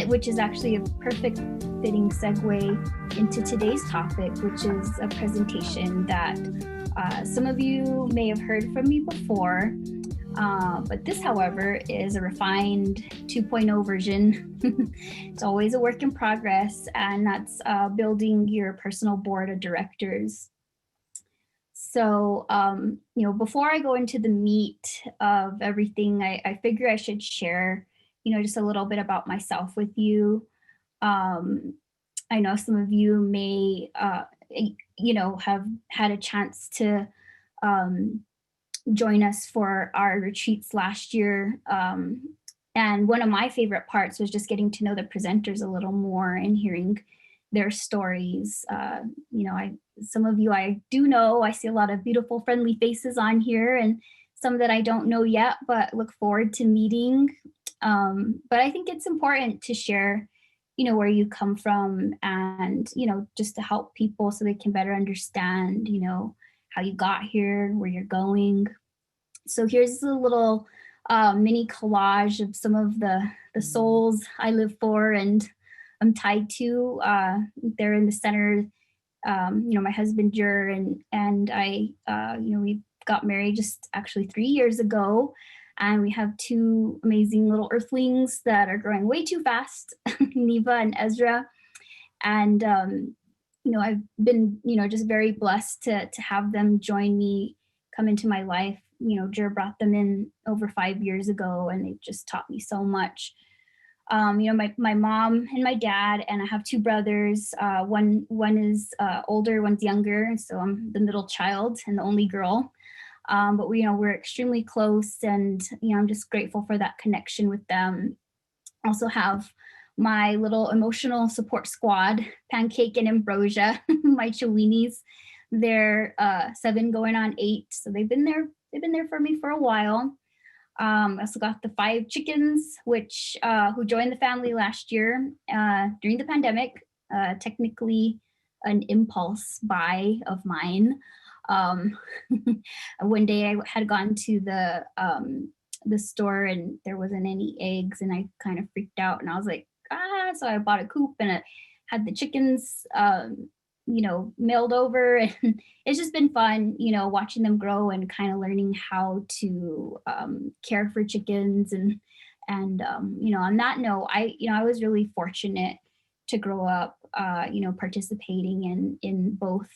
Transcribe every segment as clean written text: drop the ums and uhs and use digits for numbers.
which is actually a perfect fitting segue into today's topic, which is a presentation that some of you may have heard from me before. But this, however, is a refined 2.0 version. It's always a work in progress, and that's building your personal board of directors. So, before I go into the meat of everything, I figure I should share, just a little bit about myself with you. I know some of you may, have had a chance to join us for our retreats last year. And one of my favorite parts was just getting to know the presenters a little more and hearing their stories. Some of you I do know. I see a lot of beautiful, friendly faces on here, and some that I don't know yet, but look forward to meeting. But I think it's important to share, where you come from, and, just to help people so they can better understand, how you got here, where you're going. So here's a little mini collage of some of the souls I live for and I'm tied to. They're in the center. My husband Jur and I, we got married just actually 3 years ago, and we have two amazing little earthlings that are growing way too fast, Neva and Ezra. And I've been, just very blessed to have them join me, come into my life. Jur brought them in over 5 years ago, and they've just taught me so much. My mom and my dad, and I have two brothers. One is older, one's younger, so I'm the middle child and the only girl. But we're extremely close, and I'm just grateful for that connection with them. Also have my little emotional support squad, Pancake and Ambrosia, my Chiweenies. They're 7 going on 8, so they've been there for me for a while. I also got the 5 chickens, which who joined the family last year during the pandemic, technically an impulse buy of mine. One day I had gone to the store and there wasn't any eggs, and I kind of freaked out, and I was like, so I bought a coop and it had the chickens, mailed over, and it's just been fun, watching them grow and kind of learning how to care for chickens. And on that note, I was really fortunate to grow up, participating in both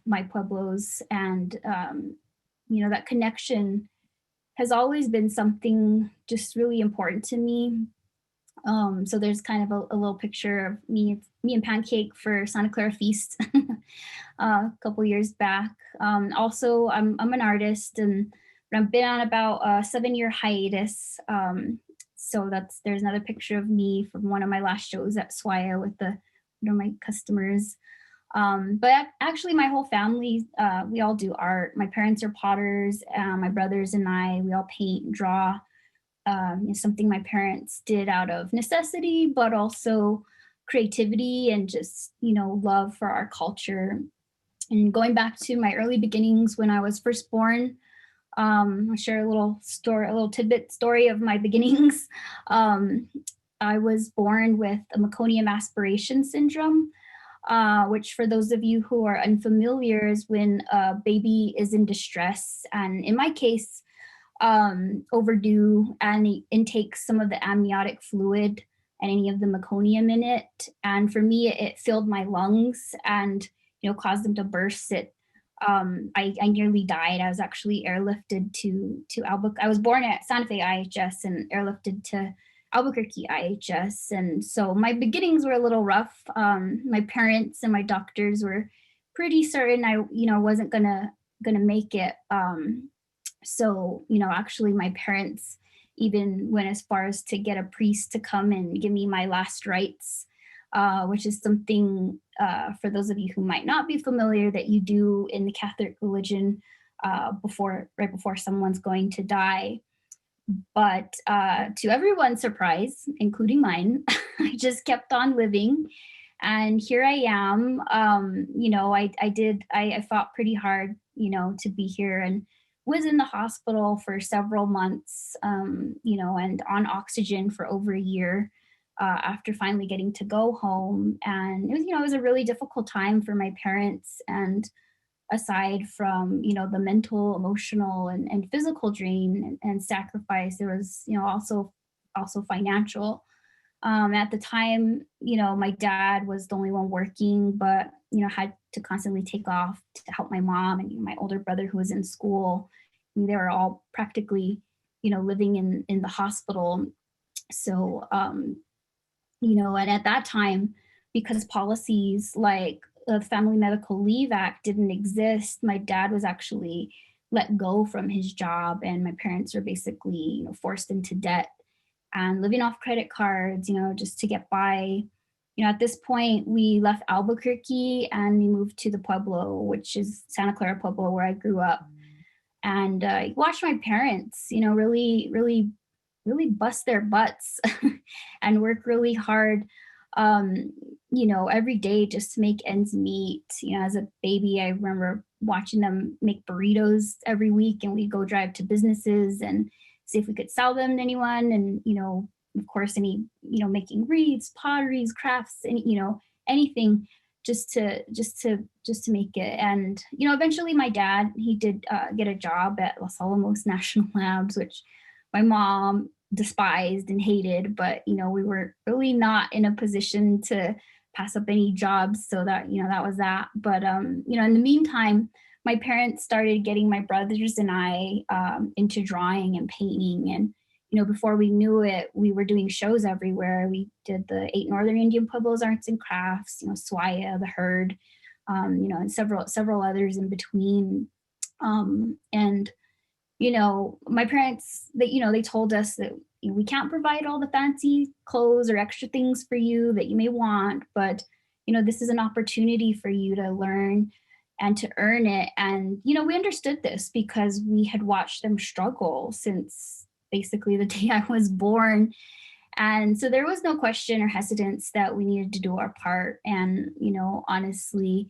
my pueblos, and that connection has always been something just really important to me. So there's kind of a little picture of me and Pancake for Santa Clara Feast a couple years back. Also, I'm an artist, and I've been on about a 7-year hiatus. So there's another picture of me from one of my last shows at Swaya with my customers. But actually my whole family, we all do art. My parents are potters, my brothers and I, we all paint, draw. Something my parents did out of necessity, but also creativity and just, love for our culture. And going back to my early beginnings when I was first born, I'll share a little tidbit story of my beginnings. I was born with a meconium aspiration syndrome, which for those of you who are unfamiliar is when a baby is in distress. And in my case, overdue, and it intakes some of the amniotic fluid and any of the meconium in it. And for me, it filled my lungs and, caused them to burst. I nearly died. I was actually airlifted to Albuquerque. I was born at Santa Fe IHS and airlifted to Albuquerque IHS. And so my beginnings were a little rough. My parents and my doctors were pretty certain I, wasn't gonna make it. So, actually my parents even went as far as to get a priest to come and give me my last rites, which is something, for those of you who might not be familiar, that you do in the Catholic religion right before someone's going to die. But to everyone's surprise, including mine, I just kept on living. And here I am. I fought pretty hard, to be here. And was in the hospital for several months, and on oxygen for over a year after finally getting to go home. And it was a really difficult time for my parents. And aside from, the mental, emotional, and physical drain and sacrifice, there was, also financial. At the time, my dad was the only one working, but, had to constantly take off to help my mom and my older brother who was in school. They were all practically, living in the hospital. So, and at that time, because policies like the Family Medical Leave Act didn't exist, my dad was actually let go from his job, and my parents were basically, forced into debt and living off credit cards, just to get by. At this point, we left Albuquerque and we moved to the Pueblo, which is Santa Clara Pueblo, where I grew up. And watched my parents, really, really, really bust their butts and work really hard, every day just to make ends meet. As a baby, I remember watching them make burritos every week, and we'd go drive to businesses and see if we could sell them to anyone. And, of course, making wreaths, potteries, crafts, and, anything just to make it. And, eventually my dad, he did get a job at Los Alamos National Labs, which my mom despised and hated, but, we were really not in a position to pass up any jobs. So that, that was that. But, in the meantime, my parents started getting my brothers and I into drawing and painting. And, before we knew it, we were doing shows everywhere. We did the 8 Northern Indian Pueblos Arts and Crafts, Swaya, The Herd, and several others in between. And, my parents, they told us that we can't provide all the fancy clothes or extra things for you that you may want, but, this is an opportunity for you to learn and to earn it. And, we understood this because we had watched them struggle since basically the day I was born. And so there was no question or hesitance that we needed to do our part. And, honestly,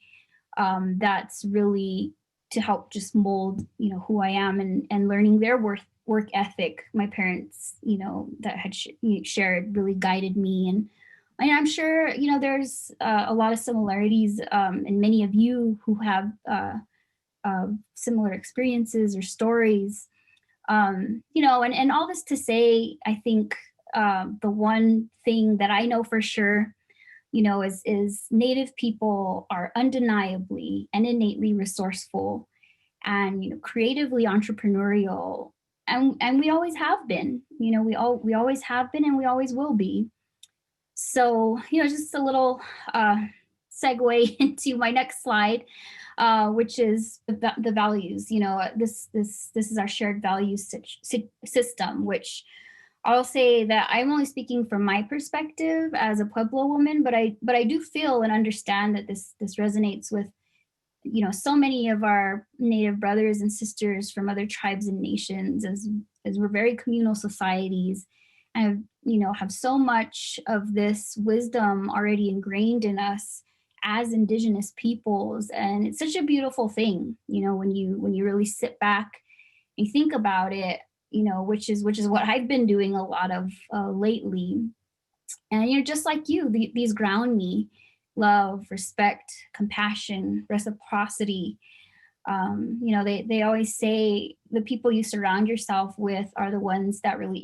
that's really to help just mold, who I am, and learning their work ethic. My parents, that had shared really guided me. And I'm sure, there's a lot of similarities in many of you who have similar experiences or stories. And all this to say, I think the one thing that I know for sure, is Native people are undeniably and innately resourceful and, creatively entrepreneurial. And we always have been, we always have been, and we always will be. So, just a little segue into my next slide, which is the values. This is our shared values system, which I'll say that I'm only speaking from my perspective as a Pueblo woman, but I do feel and understand that this resonates with, so many of our Native brothers and sisters from other tribes and nations, as we're very communal societies, and have so much of this wisdom already ingrained in us as Indigenous peoples. And it's such a beautiful thing, when you really sit back and think about it, which is what I've been doing a lot of lately. And, just like you, these ground me: love, respect, compassion, reciprocity. They always say the people you surround yourself with are the ones that really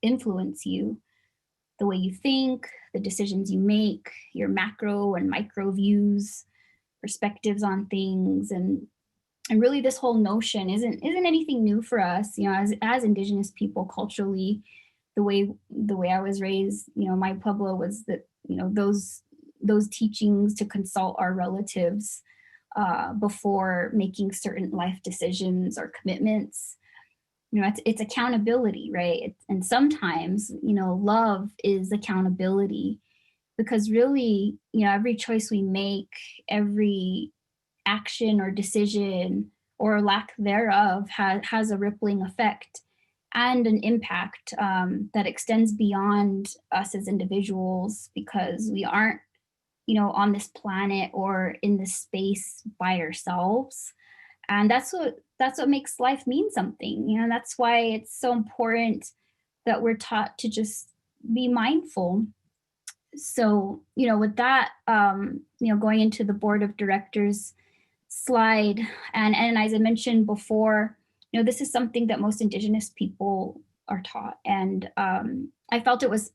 influence you. The way you think, the decisions you make, your macro and micro views, perspectives on things. And really this whole notion isn't anything new for us, as Indigenous people culturally. The way I was raised, my Pueblo was that, those teachings to consult our relatives before making certain life decisions or commitments. It's accountability, right? And sometimes, love is accountability, because really, every choice we make, every action or decision or lack thereof has a rippling effect and an impact that extends beyond us as individuals, because we aren't, on this planet or in this space by ourselves. And that's what makes life mean something. That's why it's so important that we're taught to just be mindful. So, with that, going into the board of directors slide, and as I mentioned before, this is something that most Indigenous people are taught, and I felt it was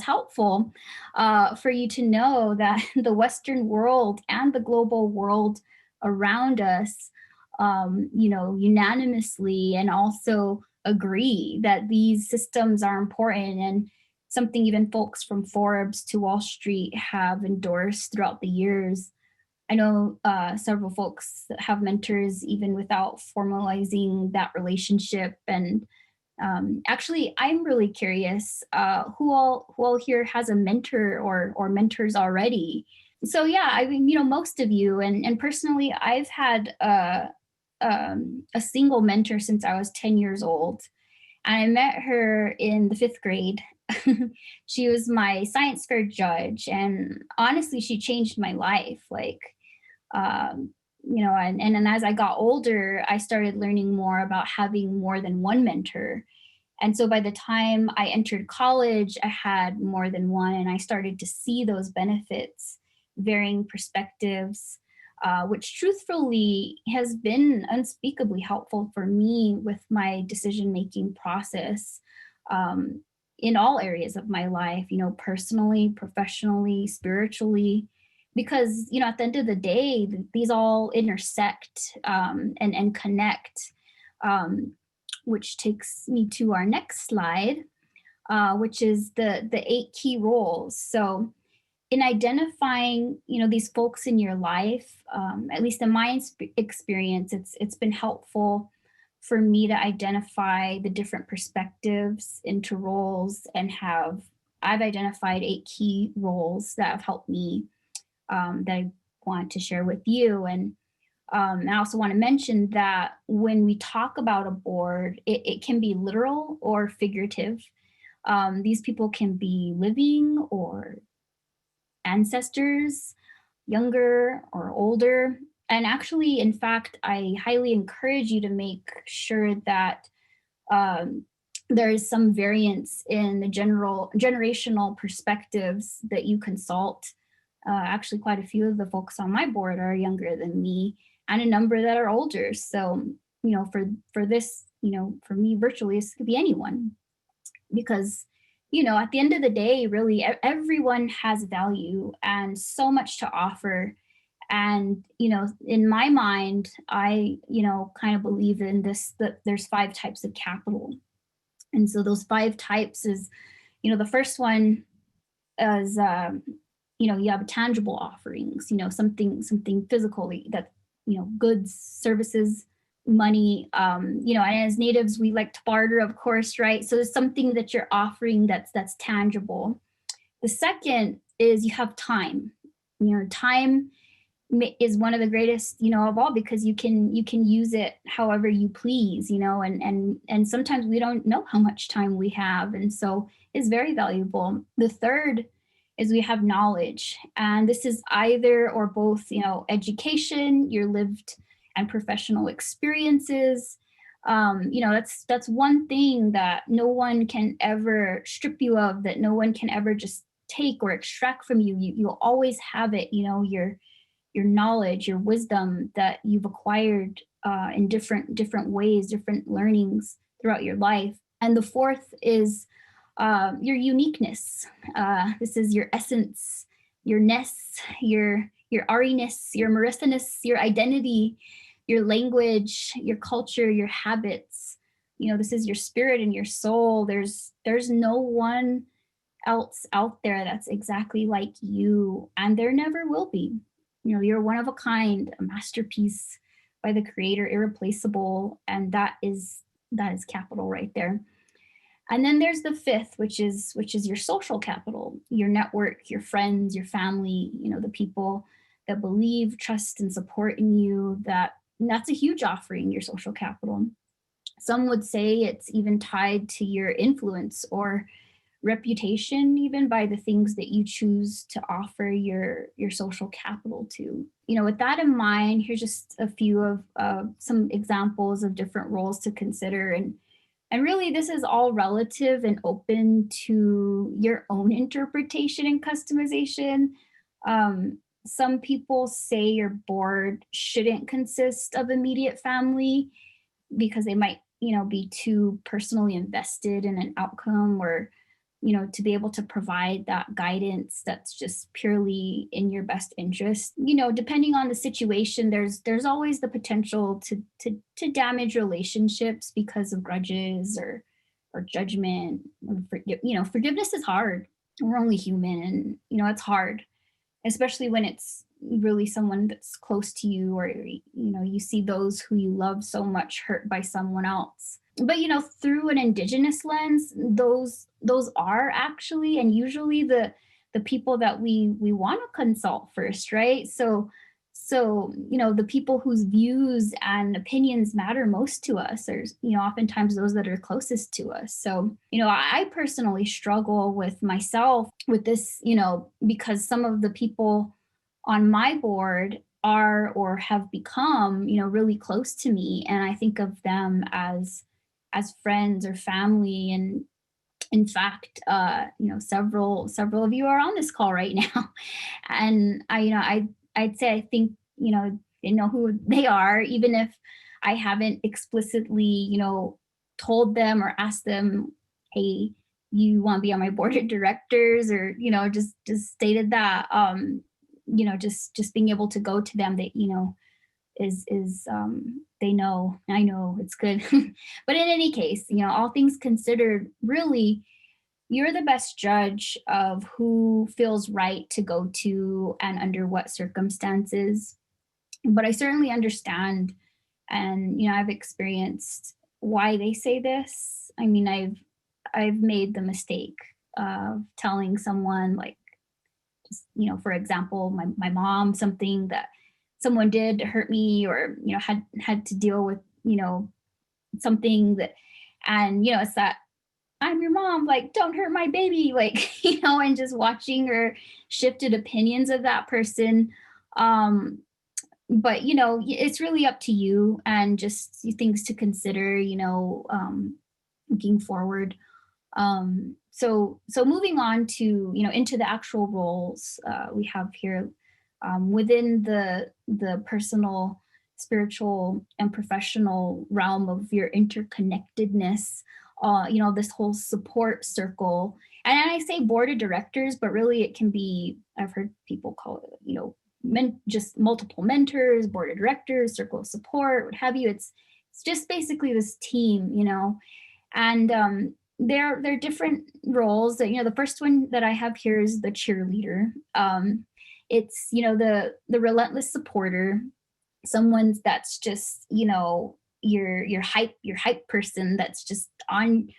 helpful for you to know that the Western world and the global world around us, unanimously and also agree that these systems are important, and something even folks from Forbes to Wall Street have endorsed throughout the years. I know several folks that have mentors even without formalizing that relationship. And actually, I'm really curious who all here has a mentor or mentors already. So yeah, I mean, most of you, and personally, I've had a single mentor since I was 10 years old. And I met her in the 5th grade. She was my science fair judge, and honestly, she changed my life. Like, and as I got older, I started learning more about having more than one mentor. And so by the time I entered college, I had more than one, and I started to see those benefits, varying perspectives, which truthfully has been unspeakably helpful for me with my decision making process, in all areas of my life, personally, professionally, spiritually. Because, at the end of the day, these all intersect, and connect. Um, which takes me to our next slide, which is the 8 key roles. So in identifying, these folks in your life, at least in my experience, it's been helpful for me to identify the different perspectives into roles, and I've identified 8 key roles that have helped me, that I want to share with you. And I also want to mention that when we talk about a board, it can be literal or figurative. These people can be living or ancestors, younger or older. And actually, in fact, I highly encourage you to make sure that um, there is some variance in the generational perspectives that you consult. Actually, quite a few of the folks on my board are younger than me, and a number that are older. So, for this, for me, virtually, this could be anyone, because at the end of the day, really, everyone has value and so much to offer. And in my mind, I kind of believe in this, that there's 5 types of capital. And so those 5 types is, the first one is, you have tangible offerings, something physically, that, goods, services, money, and as natives, we like to barter, of course, right? So there's something that you're offering that's tangible. The second is you have time. Time is one of the greatest, of all, because you can use it however you please, and sometimes we don't know how much time we have, and so it's very valuable. The third is we have knowledge, and this is either or both, education, your lived and professional experiences. That's one thing that no one can ever strip you of, that no one can ever just take or extract from you. You'll always have it, your knowledge, your wisdom that you've acquired, in different ways, different learnings throughout your life. And the fourth is your uniqueness. This is your essence, your ness, your ariness, your marithiness, your identity, your language, your culture, your habits. This is your spirit and your soul. There's no one else out there that's exactly like you, and there never will be. You're one of a kind, a masterpiece by the creator, irreplaceable, and that is capital right there. And then there's the fifth, which is your social capital, your network, your friends, your family, the people that believe, trust, and support in you. That's a huge offering, your social capital. Some would say it's even tied to your influence or reputation, even by the things that you choose to offer your social capital to. With that in mind, here's just a few of some examples of different roles to consider. And really, this is all relative and open to your own interpretation and customization. Some people say your board shouldn't consist of immediate family because they might, be too personally invested in an outcome, or, to be able to provide that guidance that's just purely in your best interest. Depending on the situation, there's always the potential to damage relationships because of grudges or judgment. Forgiveness is hard. We're only human, and it's hard, especially when it's really someone that's close to you, or you see those who you love so much hurt by someone else. But through an Indigenous lens, those are actually and usually the people that we want to consult first, right? So the people whose views and opinions matter most to us are oftentimes those that are closest to us. So I personally struggle with myself with this, because some of the people on my board are or have become really close to me, and I think of them as friends or family. And in fact, several of you are on this call right now, and I'd say I think they know who they are, even if I haven't explicitly told them or asked them, hey, you want to be on my board of directors, or just stated that. Just being able to go to them, that is they know, I know it's good. But in any case, all things considered, really, you're the best judge of who feels right to go to and under what circumstances. But I certainly understand, and I've experienced why they say this. I mean, I've made the mistake of telling someone, like, just, for example, my mom, something that someone did to hurt me, or had to deal with something that, and it's that, I'm your mom, like, don't hurt my baby, like, and just watching or shifted opinions of that person. But it's really up to you, and just things to consider, looking forward. So moving on to into the actual roles we have here, within the personal, spiritual, and professional realm of your interconnectedness. This whole support circle, and I say board of directors, but really it can be, I've heard people call it, just multiple mentors, board of directors, circle of support, what have you. It's just basically this team, and they're different roles. That the first one that I have here is the cheerleader. It's the relentless supporter, someone that's just your hype person, that's just on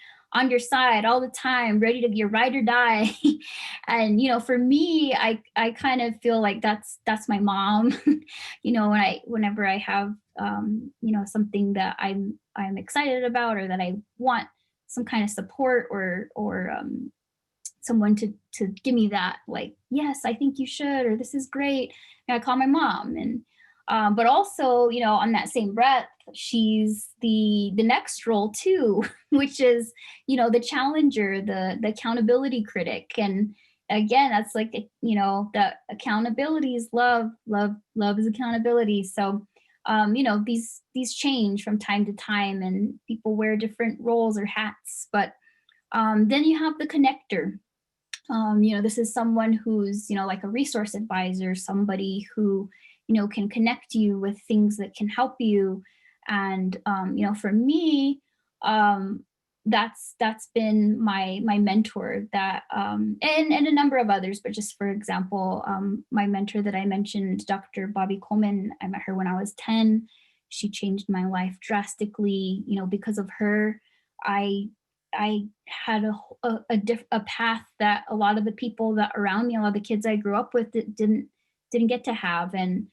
your side all the time, ready to be a ride or die. And for me, I kind of feel like that's my mom. Whenever I have something that I'm excited about, or that I want some kind of support, or someone to give me that, like, yes, I think you should, or this is great, and I call my mom. And but also, on that same breath, she's the next role too, which is, the challenger, the accountability critic. And again, that's like, that accountability is love is accountability. So, these change from time to time, and people wear different roles or hats. But then you have the connector. This is someone who's, like a resource advisor, somebody who, can connect you with things that can help you. And, for me, that's been my mentor, that, and a number of others, but just for example, my mentor that I mentioned, Dr. Bobby Coleman, I met her when I was 10. She changed my life drastically. Because of her, I had a path that a lot of the people that around me, a lot of the kids I grew up with, didn't get to have. And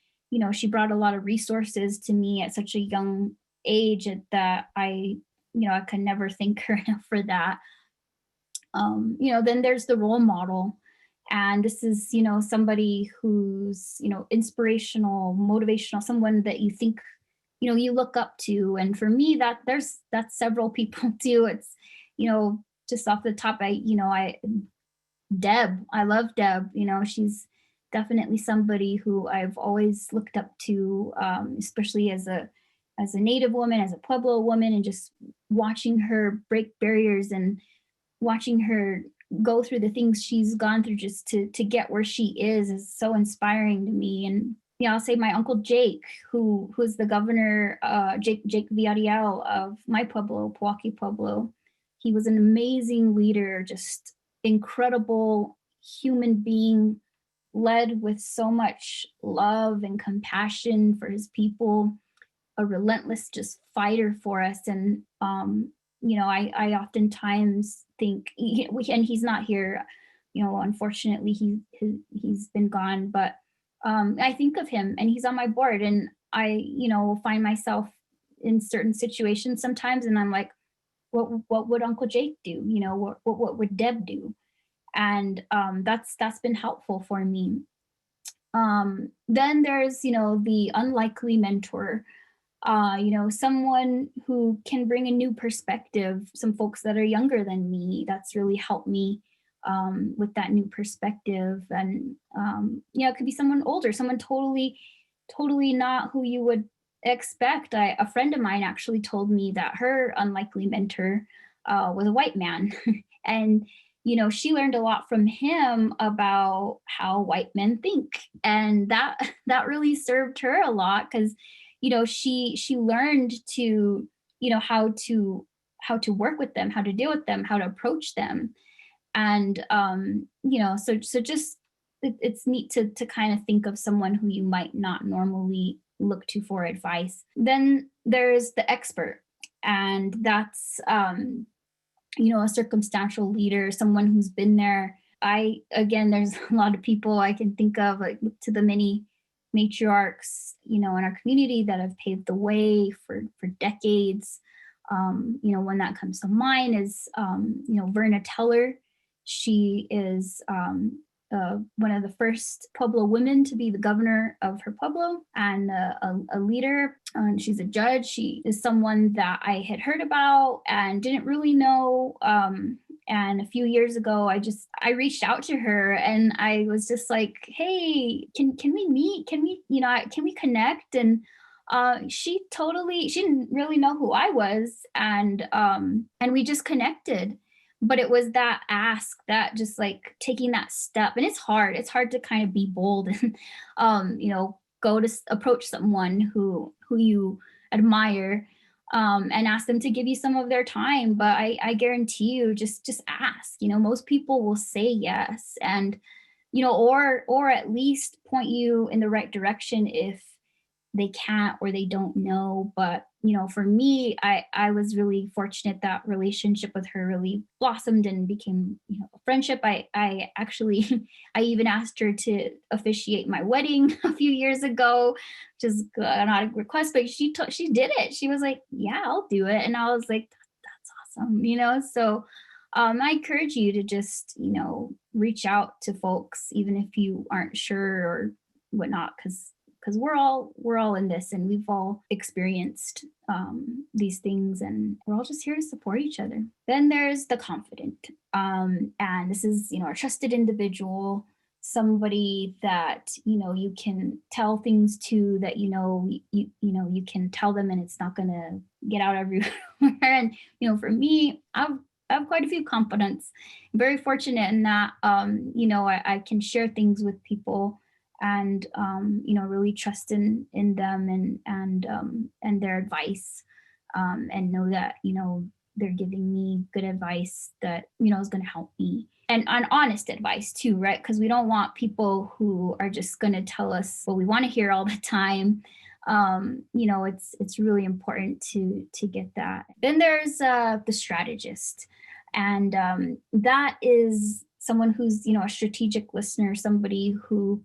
she brought a lot of resources to me at such a young age that I could never thank her enough for that. Then there's the role model. And this is, somebody who's, inspirational, motivational, someone that you think, you look up to. And for me, that's several people too. It's, just off the top, Deb, I love Deb. She's definitely somebody who I've always looked up to, especially as a Native woman, as a Pueblo woman, and just watching her break barriers and watching her go through the things she's gone through just to get where she is so inspiring to me. And I'll say my uncle Jake, who's the governor, Jake Villarreal of my Pueblo, Pewaukee Pueblo. He was an amazing leader, just incredible human being, led with so much love and compassion for his people, a relentless just fighter for us. And I oftentimes think, and he's not here, unfortunately he's been gone, but I think of him, and he's on my board, and I will find myself in certain situations sometimes, and I'm like, what would Uncle Jake do? What would Deb do? And that's been helpful for me. Then there's the unlikely mentor, someone who can bring a new perspective, some folks that are younger than me. That's really helped me with that new perspective. And it could be someone older, someone totally not who you would expect. A friend of mine actually told me that her unlikely mentor was a white man. And she learned a lot from him about how white men think, and that really served her a lot, because she learned to how to work with them, how to deal with them, how to approach them. And so just it's neat to kind of think of someone who you might not normally look to for advice. Then there's the expert, and that's a circumstantial leader, someone who's been there. There's a lot of people I can think of, like to the many matriarchs, in our community that have paved the way for decades. One that comes to mind is, Verna Teller. She is one of the first Pueblo women to be the governor of her Pueblo, and a leader. And she's a judge. She is someone that I had heard about and didn't really know. And a few years ago, I reached out to her, and I was just like, hey, can we meet? Can we connect? And she didn't really know who I was. And we just connected. But it was that ask, that just like taking that step. And it's hard to kind of be bold and go to approach someone who you admire, and ask them to give you some of their time. But I guarantee you, just ask. Most people will say yes, and or at least point you in the right direction if they can't or they don't know. But for me, I was really fortunate that relationship with her really blossomed and became a friendship. I actually I even asked her to officiate my wedding a few years ago, which is not a request, but she did it. She was like, yeah, I'll do it. And I was like, that's awesome. So I encourage you to just reach out to folks, even if you aren't sure or whatnot, because we're all in this, and we've all experienced these things, and we're all just here to support each other. Then there's the confident, and this is a trusted individual, somebody that you can tell things to, that you can tell them and it's not going to get out everywhere. And for me, I have quite a few confidants. I'm very fortunate in that I can share things with people, and really trust in them and their advice, and know that they're giving me good advice that is going to help me, and honest advice too, right? Because we don't want people who are just going to tell us what we want to hear all the time. It's really important to get that. Then there's the strategist, and that is someone who's a strategic listener, somebody who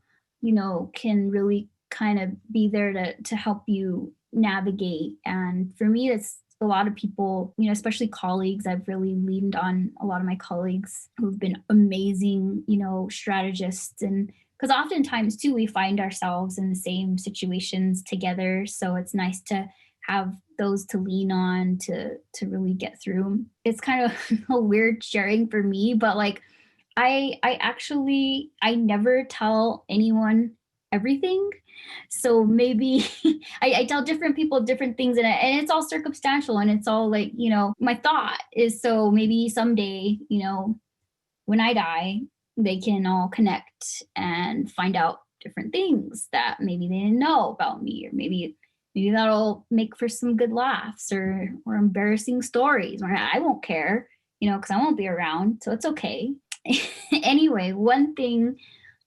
can really kind of be there to help you navigate. And for me, it's a lot of people, you know, especially colleagues, I've really leaned on a lot of my colleagues who've been amazing, you know, strategists. And because oftentimes too, we find ourselves in the same situations together. So it's nice to have those to lean on to really get through. It's kind of a weird sharing for me, but like I actually I never tell anyone everything. So maybe I tell different people different things, and it's all circumstantial, and it's all like, you know, my thought is so maybe someday, you know, when I die, they can all connect and find out different things that maybe they didn't know about me, or maybe that'll make for some good laughs or embarrassing stories. Or I won't care, you know, because I won't be around, so it's okay. Anyway, one thing,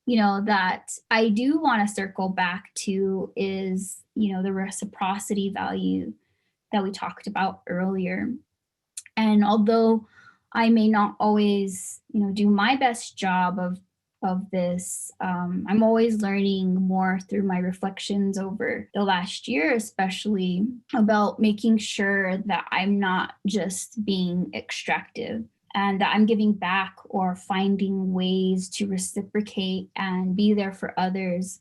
you know, that I do want to circle back to is, you know, the reciprocity value that we talked about earlier. And although I may not always, you know, do my best job of this, I'm always learning more through my reflections over the last year, especially about making sure that I'm not just being extractive, and that I'm giving back or finding ways to reciprocate and be there for others,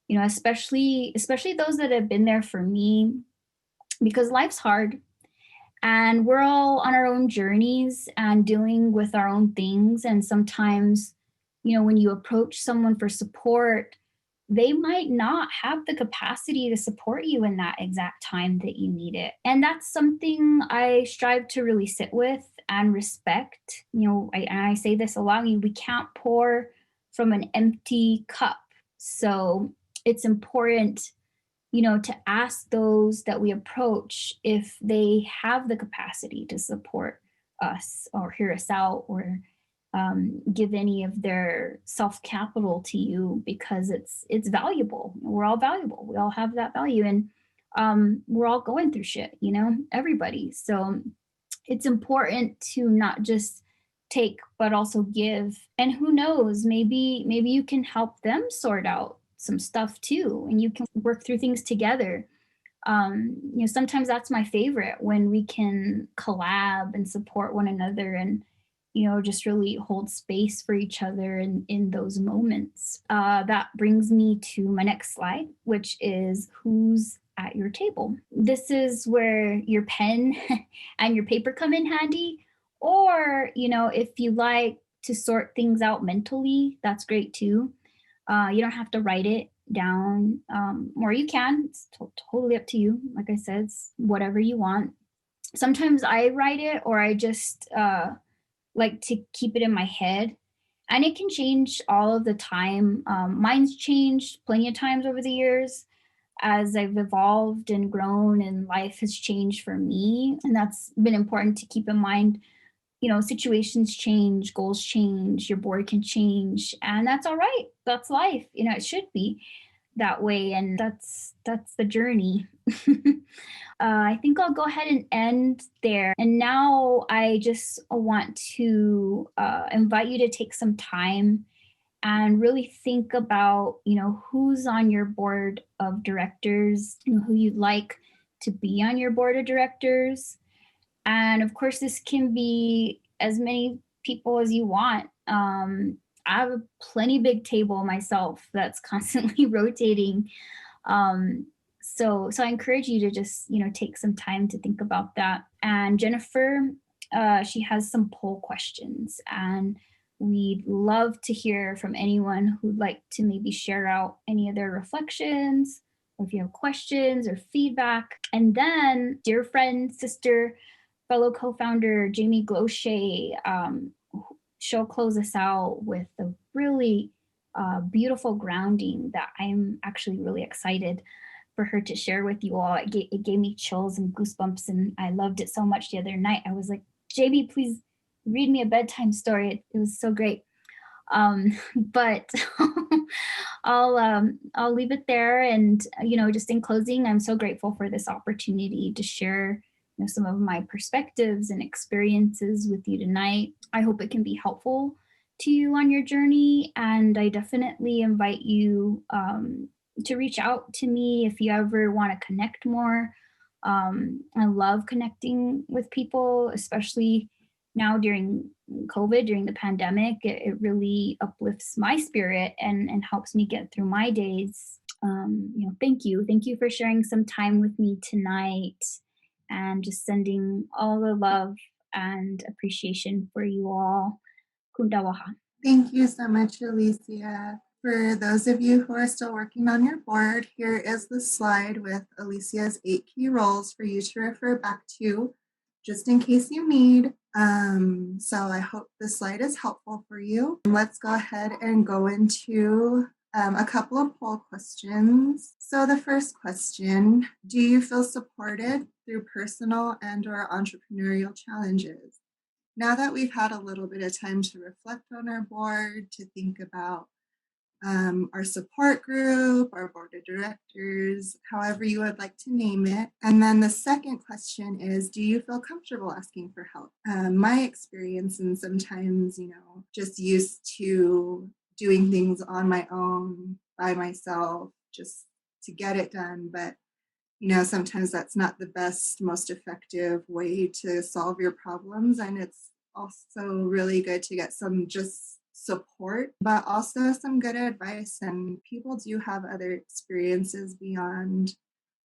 you know, especially those that have been there for me, because life's hard and we're all on our own journeys and dealing with our own things. And sometimes, you know, when you approach someone for support, they might not have the capacity to support you in that exact time that you need it. And that's something I strive to really sit with and respect. You know, and I say this a lot, we can't pour from an empty cup. So it's important, you know, to ask those that we approach if they have the capacity to support us or hear us out, or give any of their self capital to you, because it's valuable. We're all valuable. We all have that value, and we're all going through shit. You know, everybody. So it's important to not just take but also give. And who knows, maybe you can help them sort out some stuff too, and you can work through things together. You know, sometimes that's my favorite, when we can collab and support one another, and you know, just really hold space for each other in those moments. That brings me to my next slide, which is who's at your table. This is where your pen and your paper come in handy. Or, you know, if you like to sort things out mentally, that's great too. You don't have to write it down, or you can. It's totally up to you. Like I said, it's whatever you want. Sometimes I write it, or I just like to keep it in my head. And it can change all of the time. Mine's changed plenty of times over the years as I've evolved and grown, and life has changed for me. And that's been important to keep in mind. You know, situations change, goals change, your board can change, and that's all right. That's life. You know, it should be that way, and that's the journey. I think I'll go ahead and end there. And now I just want to invite you to take some time and really think about, you know, who's on your board of directors, you know, who you'd like to be on your board of directors. And of course, this can be as many people as you want. I have a plenty big table myself that's constantly rotating. So I encourage you to just, you know, take some time to think about that. And Jennifer, she has some poll questions, and we'd love to hear from anyone who'd like to maybe share out any of their reflections, or if you have questions or feedback. And then dear friend, sister, fellow co-founder Jamie Glochet, she'll close us out with a really beautiful grounding that I'm actually really excited for her to share with you all. It gave me chills and goosebumps, and I loved it so much the other night. I was like, JB, please read me a bedtime story. It was so great. But I'll leave it there. And, you know, just in closing, I'm so grateful for this opportunity to share, you know, some of my perspectives and experiences with you tonight. I hope it can be helpful to you on your journey. And I definitely invite you to reach out to me if you ever want to connect more. I love connecting with people, especially now during COVID, during the pandemic. It really uplifts my spirit and helps me get through my days. Thank you. Thank you for sharing some time with me tonight and just sending all the love and appreciation for you all. Kundawaha. Thank you so much, Alicia. For those of you who are still working on your board, here is the slide with Alicia's 8 key roles for you to refer back to, just in case you need. So I hope this slide is helpful for you. Let's go ahead and go into a couple of poll questions. So the first question, do you feel supported through personal and/or entrepreneurial challenges? Now that we've had a little bit of time to reflect on our board, to think about our support group, our board of directors, however you would like to name it. And then the second question is, do you feel comfortable asking for help? My experience, and sometimes, just used to doing things on my own, by myself, just to get it done. But sometimes that's not the best, most effective way to solve your problems. And it's also really good to get some just support, but also some good advice. And people do have other experiences beyond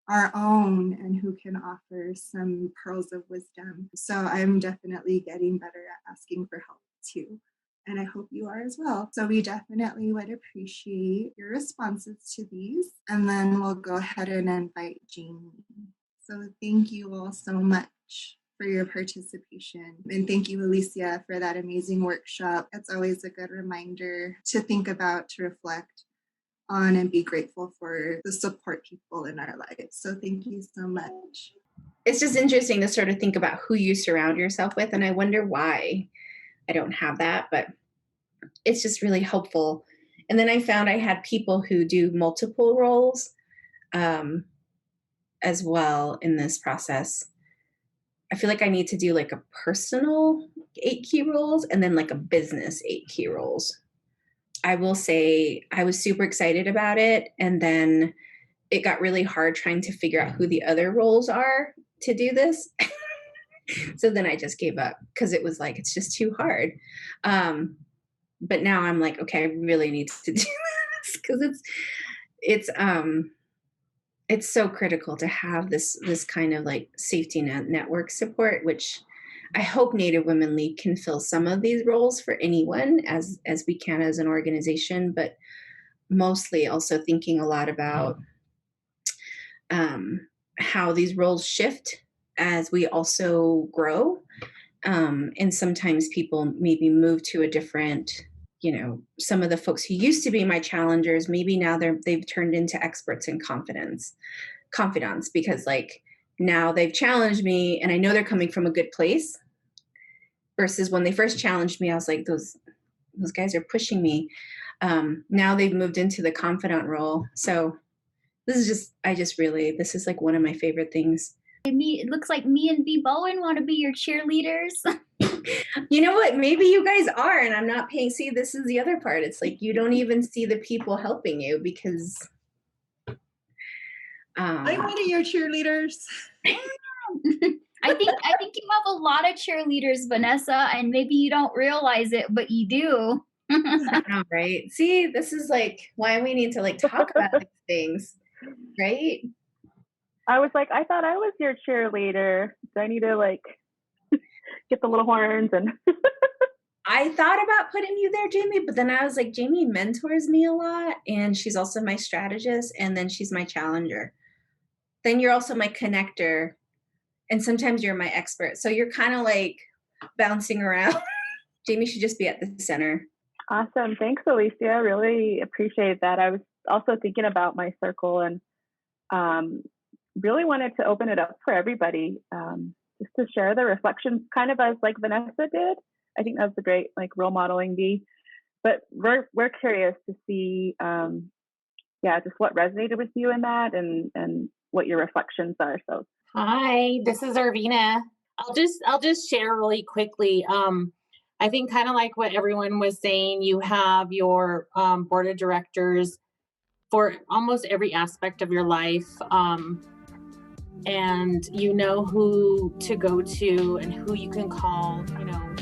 our own and who can offer some pearls of wisdom. So I'm definitely getting better at asking for help too. And I hope you are as well. So we definitely would appreciate your responses to these. And then we'll go ahead and invite Jamie. So thank you all so much for your participation. And thank you, Alicia, for that amazing workshop. It's always a good reminder to think about, to reflect on, and be grateful for the support people in our lives. So thank you so much. It's just interesting to sort of think about who you surround yourself with. And I wonder why I don't have that, but it's just really helpful. And then I found I had people who do multiple roles as well in this process. I feel like I need to do like a personal 8 key roles and then like a business 8 key roles. I will say I was super excited about it. And then it got really hard trying to figure out who the other roles are to do this. So then I just gave up because it was like, it's just too hard. But now I'm like, okay, I really need to do this because it's so critical to have this kind of like safety network support, which I hope Native Women League can fill some of these roles for anyone as we can as an organization, but mostly also thinking a lot about how these roles shift as we also grow. And sometimes people maybe move to a different, some of the folks who used to be my challengers, maybe now they've turned into experts in confidants, because like now they've challenged me and I know they're coming from a good place versus when they first challenged me, I was like, those guys are pushing me. Now they've moved into the confidant role. So this is like one of my favorite things. It looks like me and B. Bowen want to be your cheerleaders. You know what? Maybe you guys are, and I'm not paying. See, this is the other part. It's like you don't even see the people helping you because I'm one of your cheerleaders. I think you have a lot of cheerleaders, Vanessa, and maybe you don't realize it, but you do. I know, right? See, this is like why we need to like talk about these things, right? I was like, I thought I was your cheerleader. Do I need to like get the little horns? And I thought about putting you there, Jamie, but then I was like, Jamie mentors me a lot, and she's also my strategist, and then she's my challenger. Then you're also my connector, and sometimes you're my expert. So you're kind of like bouncing around. Jamie should just be at the center. Awesome. Thanks, Alicia. Really appreciate that. I was also thinking about my circle and really wanted to open it up for everybody, just to share the reflections, kind of as like Vanessa did. I think that's a great like role modeling bee. But we're curious to see, just what resonated with you in that and what your reflections are. So hi, this is Irvina. I'll just share really quickly. I think kind of like what everyone was saying, you have your board of directors for almost every aspect of your life. and you know who to go to and who you can call, you know,